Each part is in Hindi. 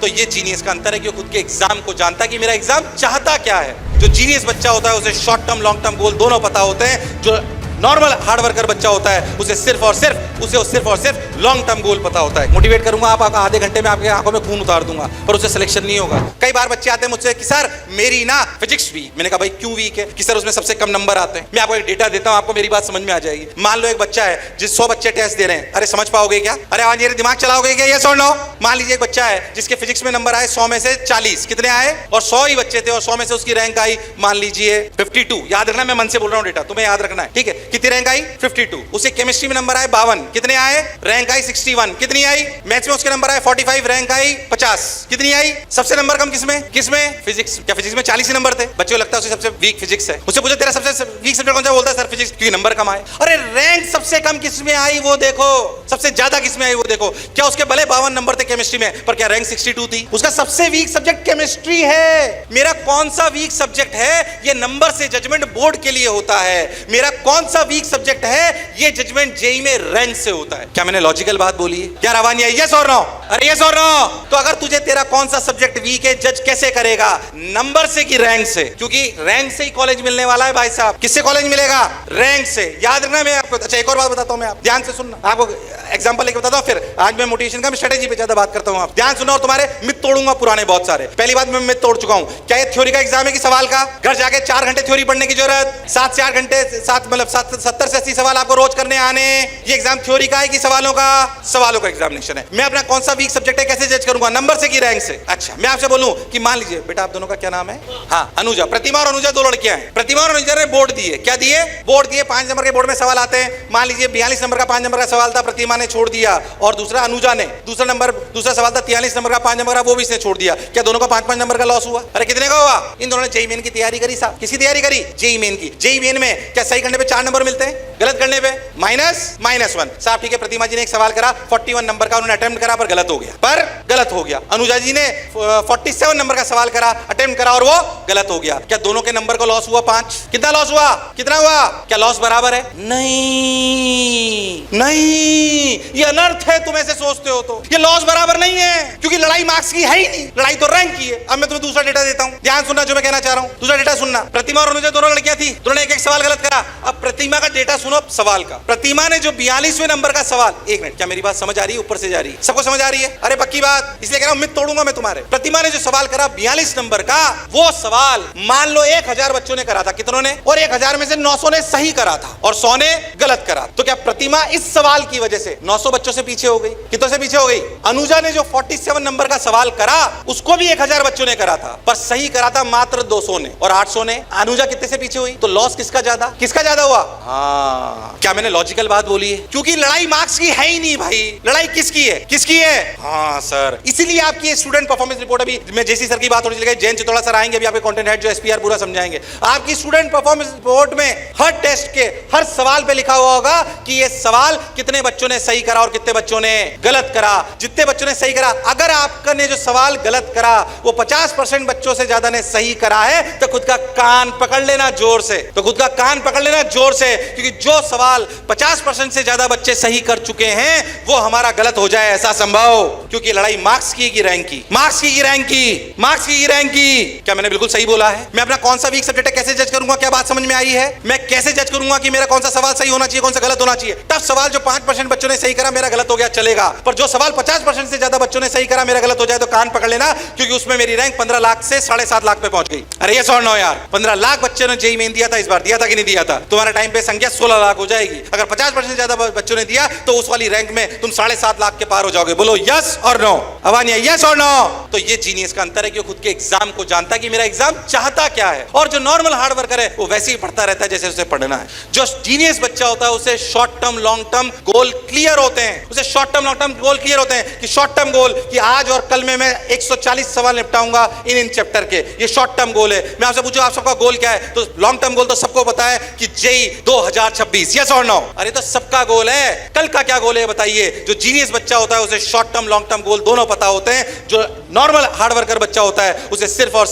तो ये जीनियस का अंतर है कि वो खुद के एग्जाम को जानता है कि मेरा एग्जाम चाहता क्या है। जो जीनियस बच्चा होता है उसे short term long term goal दोनों पता होते हैं। जो नॉर्मल हार्ड वर्कर बच्चा होता है उसे सिर्फ और सिर्फ लॉन्ग टर्म गोल पता होता है। मोटिवेट करूंगा आप आधे घंटे में आपके आंखों में खून उतार दूंगा, पर उसे सिलेक्शन नहीं होगा। कई बार बच्चे आते हैं मुझसे कि सर मेरी ना फिजिक्स वीक। मैंने कहा भाई क्यों वीक है? कि सर उसमें सबसे कम नंबर आते हैं। मैं आपको एक डेटा देता हूं, आपको मेरी बात समझ में आ जाएगी। मान लो एक बच्चा है जिस 100 बच्चे टेस्ट दे रहे हैं, अरे समझ पाओगे क्या? अरे आज ये दिमाग चलाओगे क्या? ये सुन लो, मान लीजिए एक बच्चा है जिसके फिजिक्स में नंबर आए 100 में से 40, कितने आए? और 100 ही बच्चे थे और 100 में से उसकी रैंक आई मान लीजिए 52। याद रखना, मैं मन से बोल रहा हूं डेटा, तुम्हें याद रखना है, ठीक है? कितनी रैंक आई? 52। उसे केमिस्ट्री में नंबर आए 52, कितने आए? रैंक आई 61। कितनी आई? मैथ्स में उसके नंबर आए 45, रैंक आई 50। कितनी आई? सबसे नंबर कम किसमें? फिजिक्स। क्या फिजिक्स में 40 ही नंबर थे? बच्चे को लगता है उसे सबसे वीक फिजिक्स है। उससे पूछो तेरा सबसे वीक सब्जेक्ट कौन सा? बोलता है सर फिजिक्स, क्योंकि नंबर कम आए। अरे रैंक सबसे कम किसमें आई वो देखो, सबसे ज्यादा किसमें आई वो देखो। क्या उसके भले 52 नंबर थे केमिस्ट्री में, पर क्या रैंक 62 थी? उसका सबसे वीक सब्जेक्ट केमिस्ट्री है। मेरा कौन सा वीक सब्जेक्ट है ये नंबर से जजमेंट बोर्ड के लिए होता है। मेरा कौन सा वीक सब्जेक्ट है ये जजमेंट जेई में रैंक से होता है। क्या मैंने लॉजिकल बात बोली है? क्या रवानी है? यस और नो? अरे यस और नो? तो अगर तुझे तेरा कौन सा सब्जेक्ट वीक है जज कैसे करेगा? नंबर से कि रैंक से? क्योंकि रैंक से ही कॉलेज मिलने वाला है भाई साहब। किससे कॉलेज मिलेगा? रैंक से। याद रखना। मैं आपको अच्छा एक और बात बताता हूं, मैं आप ध्यान से सुनना, आपको एग्जांपल लेके बताता हूं। फिर आज मैं मोटिवेशन का स्ट्रेटेजी पे ज्यादा बात करता हूं, आप ध्यान सुनो और तुम्हारे मिथ तोड़ूंगा पुराने बहुत सारे। पहली बात मैं मिथ तोड़ चुका हूं। क्या ये थ्योरी का एग्जाम है कि सवाल का? घर जाके 4 घंटे थ्योरी पढ़ने की जरूरत, 7 से 8 घंटे 70 से 80 सवाल आपको रोज करने आने। ये एग्जाम थ्योरी का है कि सवालों का? सवालों का एग्जामिनेशन है। मैं अपना कौन सा वीक सब्जेक्ट है कैसे जज करूंगा? नंबर से कि रैंक से? अच्छा मैं आपसे बोलूं कि मान लीजिए बेटा आप दोनों का क्या नाम है? हाँ अनुजा। प्रतिमा और अनुजा 2 लड़कियां हैं। प्रतिमा और अनुजा ने बोर्ड दिए। क्या दिए? बोर्ड दिए। 5 नंबर के बोर्ड में सवाल आते हैं। मान लीजिए 42 नंबर का 5 नंबर का सवाल था, प्रतिमा ने छोड़ दिया, और दूसरा अनुजा ने दूसरा सवाल था 43 नंबर का 5 नंबर का, वो भी इसने छोड़ दिया। क्या दोनों का 5-5 नंबर का लॉस हुआ? अरे कितने का हुआ? इन दोनों ने जेईई मेन की तैयारी करी साहब। किसकी तैयारी करी? जेईई मेन की। जेईई मेन में क्या सही करने पे 4 नंबर मिलते हैं, गलत करने पे -1 साहब। ठीक है, प्रतिमा जी ने एक सवाल करा 41 नंबर का, उन्होंने अटेम्प्ट करा पर गलत हो गया। अनुजा जी ने 47 नंबर का सवाल करा, अटेम्प्ट करा और वो गलत हो गया। क्या दोनों के नंबर को लॉस हुआ? 5। कितना लॉस हुआ? कितना हुआ? क्या लॉस बराबर है? नहीं, ये अनर्थ है। तुम ऐसे सोचते हो तो ये लॉस बराबर नहीं है, क्योंकि लड़ाई मार्क्स की है ही नहीं, लड़ाई तो रैंक की है। अब मैं तुम्हें दूसरा डेटा देता हूं, ध्यान सुनना जो मैं कहना चाह रहा हूं। दूसरा डेटा सुनना। प्रतिमा और अनुजा दोनों लड़कियां थी, दोनों ने एक सवाल गलत करा। अब प्रतिमा का डेटा सुनो सवाल का। प्रतिमा ने जो 42वें नंबर का सवाल, एक मिनट, क्या मेरी बात समझ आ रही है? ऊपर से जा रही है? सबको समझ आ रही है? अरे पक्की बात, इसलिए कह रहा हूं मिथ तोड़ूंगा मैं तुम्हारे। प्रतिमा ने जो सवाल करा 42 नंबर का, वो सवाल मान लो 1000 बच्चों ने करा था। कितनों ने? और 1000 में से 900 ने सही करा था और 100 ने गलत करा। तो क्या प्रतिमा इस सवाल की वजह से 900 बच्चों से पीछे हो गई? कितनों से पीछे हो गई? अनुजा ने जो 47 नंबर का सवाल करा उसको भी 1000 बच्चों ने करा था, पर सही करा था मात्र 200 ने और 800 ने। अनुजा कितने से पीछे हुई? तो लॉस किसका ज्यादा हुआ? हाँ, क्या मैंने लॉजिकल बात बोली है? क्योंकि लड़ाई मार्क्स की है ही नहीं भाई, लड़ाई किसकी है? हाँ सर, इसीलिए आपकी स्टूडेंट परफॉर्मेंस रिपोर्ट, अभी मैं जेसी सर की बात होने लगी, जयंत चितौड़ा सर आएंगे, अभी आपके कंटेंट हेड जो एसपीआर पूरा समझाएंगे। आपकी स्टूडेंट परफॉर्मेंस रिपोर्ट में हर टेस्ट के हर सवाल पे लिखा हुआ होगा कि ये सवाल कितने बच्चों ने सही करा और कितने बच्चों ने गलत करा। जितने बच्चों ने सही करा, अगर आपने जो सवाल गलत करा वो 50% बच्चों से ज्यादा ने सही करा है, तो खुद का कान पकड़ लेना जोर से, क्योंकि जो सवाल 50% से ज्यादा बच्चे सही कर चुके हैं वो हमारा गलत हो जाए ऐसा संभव, क्योंकि लड़ाई मार्क्स की रैंक की। क्या मैंने बिल्कुल सही बोला है? मैं अपना कौन सा वीक सब्जेक्ट है कैसे जज करूंगा? क्या बात समझ में आई है? मैं कैसे जज करूंगा कि मेरा कौन सा सवाल सही होना चाहिए, कौन सा गलत होना चाहिए? तब सवाल जो 5% बच्चों ने सही करा मेरा गलत हो गया चलेगा, पर जो सवाल 50% से ज्यादा बच्चों ने सही करा मेरा गलत हो जाए तो कान पकड़ लेना, क्योंकि उसमें मेरी रैंक 15 लाख से 7.5 लाख पे पहुंच गई। अरे ये सुन लो यार, 15 लाख बच्चों ने जेईई मेन दिया था, इस बार दिया था कि नहीं दिया था? तुम्हारा टाइम पे संख्या 16 लाख हो जाएगी। अगर 50% से ज्यादा बच्चों ने दिया तो उस वाली रैंक में तुम 7.5 लाख के पार हो जाओगे। बोलो यस और नो? अवानिया यस और नो? तो ये जीनियस का अंतर है कि वो खुद के एग्जाम को जानता है कि मेरा एग्जाम चाहता क्या है, और जो नॉर्मल हार्ड वर्कर है वो वैसे ही पढ़ता रहता है जैसे उसे पढ़ना है। जो जीनियस बच्चा होता है उसे short term long term goal clear होते हैं, कि शॉर्ट टर्म गोल कि आज और कल में मैं 140 सवाल निपटाऊंगा इन चैप्टर के, ये शॉर्ट टर्म गोल है। मैं आपसे पूछूं आप सबका गोल क्या है? तो लॉन्ग टर्म गोल तो सबको पता है कि जेईई 2026 2026, यस और नो? अरे तो सबका गोल है, कल का क्या गोल है बताइए? जो जीनियस बच्चा होता है उसे short term long term goal दोनों पता होते हैं। जो नॉर्मल हार्ड वर्कर बच्चा होता है उसे सिर्फ और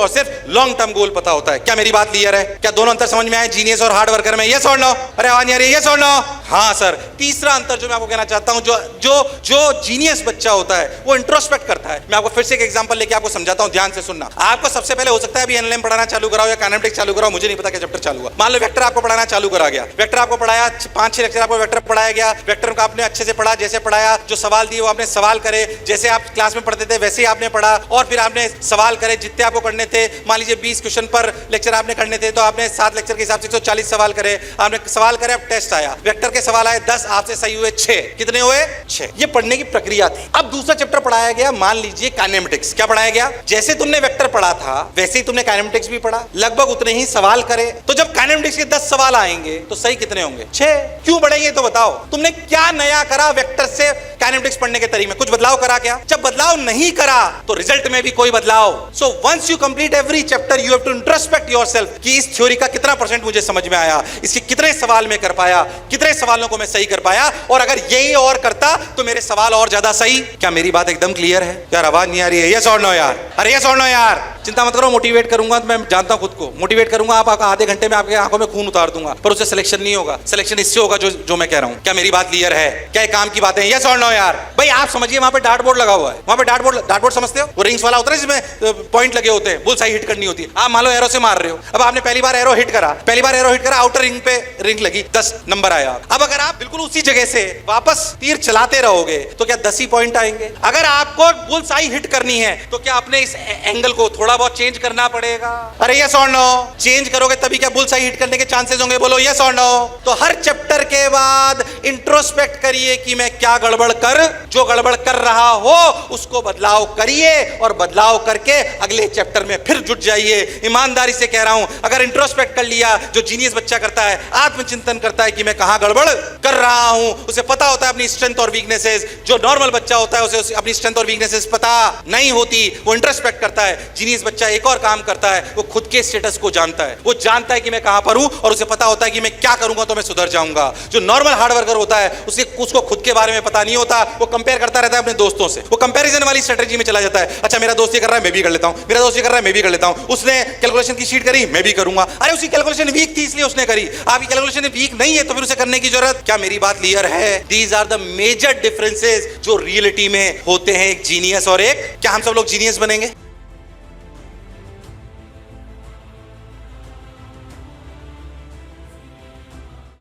सिर्फ लॉन्ग टर्म गोल पता होता है। क्या मेरी बात क्लियर है? क्या दोनों अंतर समझ में आए जीनियस और हार्ड वर्कर में? यस और नो? अरे आवाज नहीं आ रही, यस और नो? हाँ सर। तीसरा अंतर जो मैं आपको कहना चाहता हूं, जो जीनियस बच्चा होता है वो इंट्रोस्पेक्ट करता है। मैं आपको फिर से एक एग्जांपल लेके आपको समझाता हूं, ध्यान से सुनना। आपको सबसे पहले हो सकता है अभी एनएलएम पढ़ाना चालू कराओ या काइनेमेटिक्स चालू कराओ, मुझे नहीं पता क्या चैप्टर चालू हुआ। मान लो वेक्टर आपको पढ़ाना चालू करा गया, वेक्टर आपको पढ़ाया, 5-6 लेक्चर आपको वेक्टर पढ़ाया गया, वेक्टर को आपने अच्छे से पढ़ा, जैसे पढ़ाया, जो सवाल दिए वो आपने सवाल करे, जैसे आप क्लास में पढ़ते थे वैसे ही आपने पढ़ा, और फिर आपने सवाल करे जितने आपको करने थे। मान लीजिए 20 क्वेश्चन पर लेक्चर आपने करने थे, तो आपने 7 लेक्चर के हिसाब से 140 सवाल करे, आपने सवाल करे, अब टेस्ट आया, वेक्टर के सवाल आए 10, आपसे सही हुए 6। कितने हुए? 6। ये पढ़ने की प्रक्रिया थी। अब दूसरा चैप्टर पढ़ाया गया, मान लीजिए काइनेमेटिक्स। क्या पढ़ाया गया? जैसे तुमने वेक्टर पढ़ा था वैसे ही तुमने काइनेमेटिक्स भी पढ़ा, लगभग उतने ही सवाल करे। तो जब काइनेमेटिक्स के 10 सवाल आएंगे तो सही कितने होंगे? 6। क्यों बढ़ेंगे तो बताओ? तुमने क्या नया करा वेक्टर से काइनेमेटिक्स पढ़ने के तरीके में? कुछ बदलाव करा क्या? जब बदलाव नहीं करा तो रिजल्ट में भी कोई बदलाव। So once you complete every chapter you have to introspect yourself कि इस थ्योरी का कितना परसेंट मुझे समझ में आया, इसके कितने सवाल में कर पाया, कितने सवालों को मैं सही कर पाया, और अगर यही और करता तो मेरे सवाल और ज्यादा सही। क्या मेरी बात एकदम क्लियर है? यार आवाज नहीं आ रही है, यस और नो यार? अरे यस और नो यार? चिंता मत करो, मोटिवेट करूंगा तो मैं जानता हूं खुद को, मोटिवेट करूंगा। आप आधे घंटे में आपके आंखों में खून उतार दूंगा, पर उससे सिलेक्शन नहीं होगा। सिलेक्शन इससे होगा जो मैं कह रहा हूं। क्या मेरी बात क्लियर है? क्या एक काम की बात है? यस और नो यार? भाई आप समझिए, वहां पे डार्ट बोर्ड लगा हुआ है, वहां पे डार्ट बोर्ड समझते हो? वो रिंग्स वाला होता है जिसमें पॉइंट लगे होते हैं, बुल सही हिट करनी होती है। आप मान लो एरो से मार रहे हो, अब आपने पहली बार एरो हिट करा, आउटर रिंग पे रिंग लगी, 10 नंबर आया। अब अगर आप बिल्कुल उसी जगह से वापस तीर चलाते रहोगे तो क्या 10 ही पॉइंट आएंगे? अगर आपको बुल सही हिट करनी है तो क्या आपने इस एंगल को थोड़ा बहुत चेंज करना पड़ेगा? अरे यस और नो? चेंज करोगे तभी क्या बुल सही हिट करने के चांसेस होंगे? बोलो यस और नो? तो हर चैप्टर के बाद इंट्रोस्पेक्ट करिए कि मैं क्या गड़बड़ जो गड़बड़ कर रहा हो उसको बदलाव करिए, और बदलाव करके अगले चैप्टर में फिर जुट जाइए। ईमानदारी से कह रहा हूं, अगर इंट्रोस्पेक्ट कर लिया जो जीनियस बच्चा करता है, आत्मचिंतन करता है कि मैं कहां गड़बड़ कर रहा हूं, उसे पता होता है अपनी स्ट्रेंथ और वीकनेसेस। जो नॉर्मल बच्चा होता है उसे अपनी स्ट्रेंथ और वीकनेसेस पता नहीं होती, वो इंट्रोस्पेक्ट करता है। जीनियस बच्चा एक और काम करता है, वो खुद के स्टेटस को जानता है, वो जानता है कि मैं कहां पर हूं, और उसे पता होता है कि मैं क्या करूंगा तो मैं सुधर जाऊंगा। जो नॉर्मल हार्ड वर्कर होता है उसको खुद के बारे में पता नहीं होता, वो कंपेयर करता रहता है अपने दोस्तों से, वो कंपैरिजन वाली स्ट्रेटजी में चला जाता है। अच्छा मेरा दोस्त ये कर रहा है मैं भी कर लेता हूं, मेरा दोस्त ये कर रहा है मैं भी कर लेता हूं, उसने कैलकुलेशन की शीट करी मैं भी करूंगा। अरे उसकी कैलकुलेशन वीक थी इसलिए उसने करी, आपकी कैलकुलेशन वीक नहीं है तो फिर उसे करने की जरूरत? क्या मेरी बात क्लियर है? These are the major differences जो रियलिटी में होते हैं एक जीनियस और एक। क्या हम सब लोग जीनियस बनेंगे?